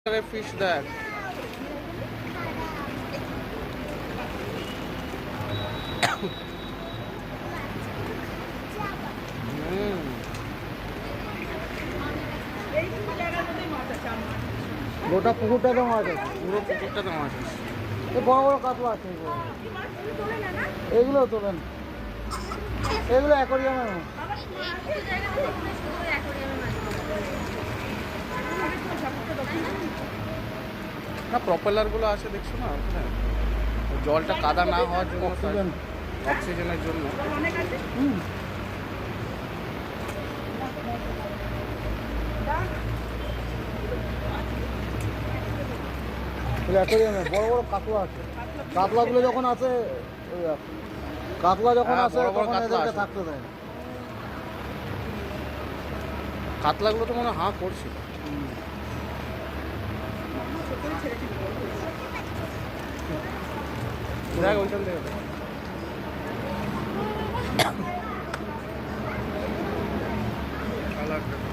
Fish দেখ গোটা পুকুরটাতে মাছ আছে, পুরো পুকুরটাতে মাছ আছে। এই বড় বড় কাতলা আছে এগুলো তোলেন, এগুলো অ্যাকোরিয়ামের মাছ। না প্রপেলার গুলো আছে দেখছো না ওখানে, জলটা কাদা না হওয়ার জন্য, অক্সিজেনের জন্য। অ্যাকোরিয়ামে বড় বড় কাতলা আছে। কাতলাগুলো যখন আছে, কাতলা যখন হ্যাঁ, আসে বড় বড় তখন কাতলা এদেরকে আছে। থাকতে দেয় না। কাতলাগুলো তো মনে হয় হাঁ করছিল। দেখ ওইখান থেকে দেখ। কালারটা